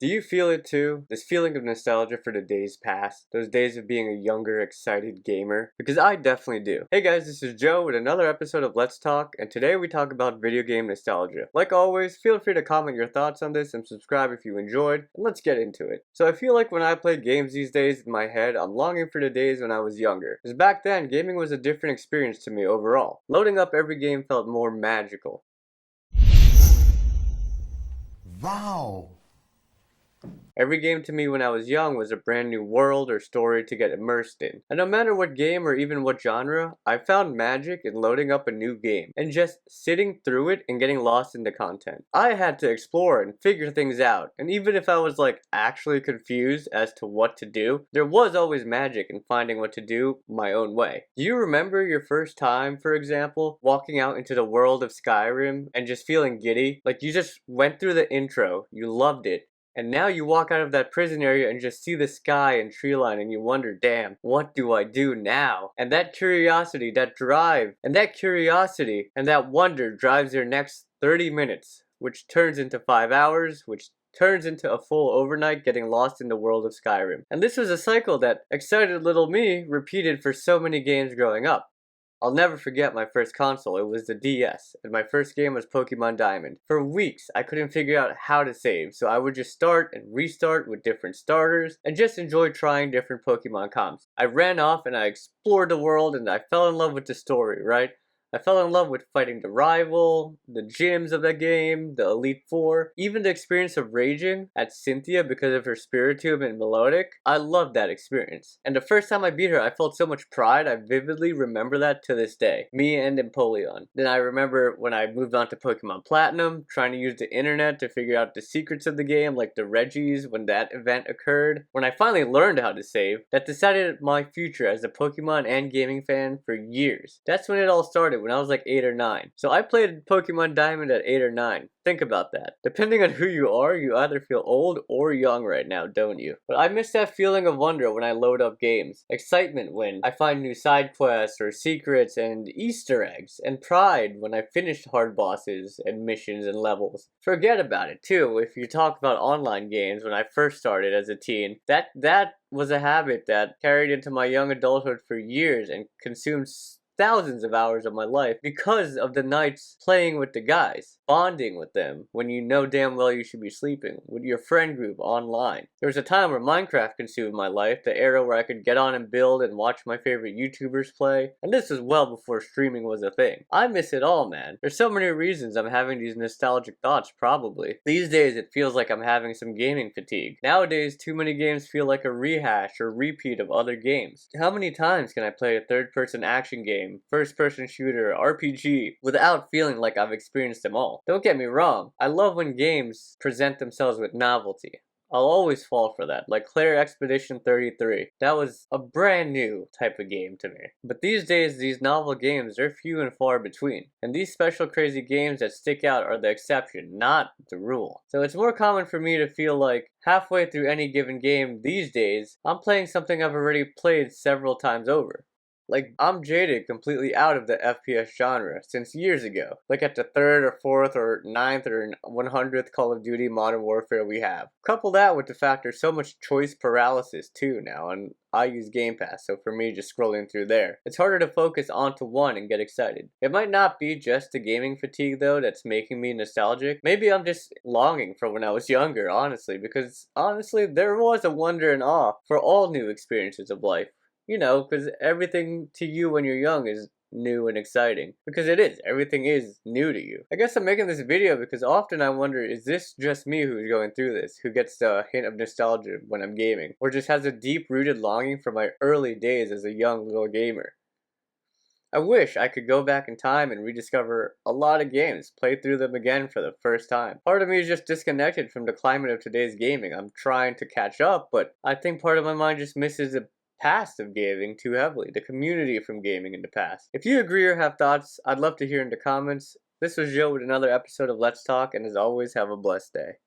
Do you feel it too? This feeling of nostalgia for the days past? Those days of being a younger, excited gamer? Because I definitely do. Hey guys, this is Joe with another episode of Let's Talk, and today we talk about video game nostalgia. Like always, feel free to comment your thoughts on this and subscribe if you enjoyed, and let's get into it. So I feel like when I play games these days in my head, I'm longing for the days when I was younger. Because back then, gaming was a different experience to me overall. Loading up every game felt more magical. Wow. Every game to me when I was young was a brand new world or story to get immersed in. And no matter what game or even what genre, I found magic in loading up a new game and just sitting through it and getting lost in the content. I had to explore and figure things out, and even if I was like actually confused as to what to do, there was always magic in finding what to do my own way. Do you remember your first time, for example, walking out into the world of Skyrim and just feeling giddy? Like you just went through the intro, you loved it, and now you walk out of that prison area and just see the sky and tree line and you wonder, damn, what do I do now? And that curiosity, that drive, and that curiosity and that wonder drives your next 30 minutes, which turns into 5 hours, which turns into a full overnight getting lost in the world of Skyrim. And this was a cycle that excited little me repeated for so many games growing up. I'll never forget my first console. It was the DS, and my first game was Pokemon Diamond. For weeks, I couldn't figure out how to save, so I would just start and restart with different starters, and just enjoy trying different Pokemon comps. I ran off and I explored the world, and I fell in love with the story, right? I fell in love with fighting the rival, the gyms of that game, the Elite Four, even the experience of raging at Cynthia because of her Spiritomb and Melodic. I loved that experience. And the first time I beat her, I felt so much pride. I vividly remember that to this day. Me and Empoleon. Then I remember when I moved on to Pokemon Platinum, trying to use the internet to figure out the secrets of the game, like the Reggies when that event occurred. When I finally learned how to save, that decided my future as a Pokemon and gaming fan for years. That's when it all started, when I was like 8 or 9. So I played Pokemon Diamond at 8 or 9. Think about that. Depending on who you are, you either feel old or young right now, don't you? But I miss that feeling of wonder when I load up games. Excitement when I find new side quests or secrets and Easter eggs. And pride when I finished hard bosses and missions and levels. Forget about it too if you talk about online games. When I first started as a teen, that was a habit that carried into my young adulthood for years and consumed thousands of hours of my life because of the nights playing with the guys, bonding with them when you know damn well you should be sleeping, with your friend group online. There was a time where Minecraft consumed my life, the era where I could get on and build and watch my favorite YouTubers play, and this was well before streaming was a thing. I miss it all, man. There's so many reasons I'm having these nostalgic thoughts, probably. These days it feels like I'm having some gaming fatigue. Nowadays, too many games feel like a rehash or repeat of other games. How many times can I play a third-person action game, first-person shooter, RPG, without feeling like I've experienced them all? Don't get me wrong, I love when games present themselves with novelty. I'll always fall for that, like Claire Expedition 33. That was a brand new type of game to me. But these days, these novel games are few and far between. And these special crazy games that stick out are the exception, not the rule. So it's more common for me to feel like halfway through any given game these days, I'm playing something I've already played several times over. Like, I'm jaded completely out of the FPS genre since years ago. Like at the 3rd or 4th or 9th or 100th Call of Duty Modern Warfare we have. Couple that with the fact there's so much choice paralysis too now, and I use Game Pass, so for me just scrolling through there, it's harder to focus onto one and get excited. It might not be just the gaming fatigue though that's making me nostalgic. Maybe I'm just longing for when I was younger, honestly, because honestly there was a wonder and awe for all new experiences of life. You know, because everything to you when you're young is new and exciting. Because it is. Everything is new to you. I guess I'm making this video because often I wonder, is this just me who's going through this? Who gets the hint of nostalgia when I'm gaming? Or just has a deep-rooted longing for my early days as a young little gamer? I wish I could go back in time and rediscover a lot of games, play through them again for the first time. Part of me is just disconnected from the climate of today's gaming. I'm trying to catch up, but I think part of my mind just misses the past of gaming too heavily, the community from gaming in the past. If you agree or have thoughts, I'd love to hear in the comments. This was Joe with another episode of Let's Talk, and as always, have a blessed day.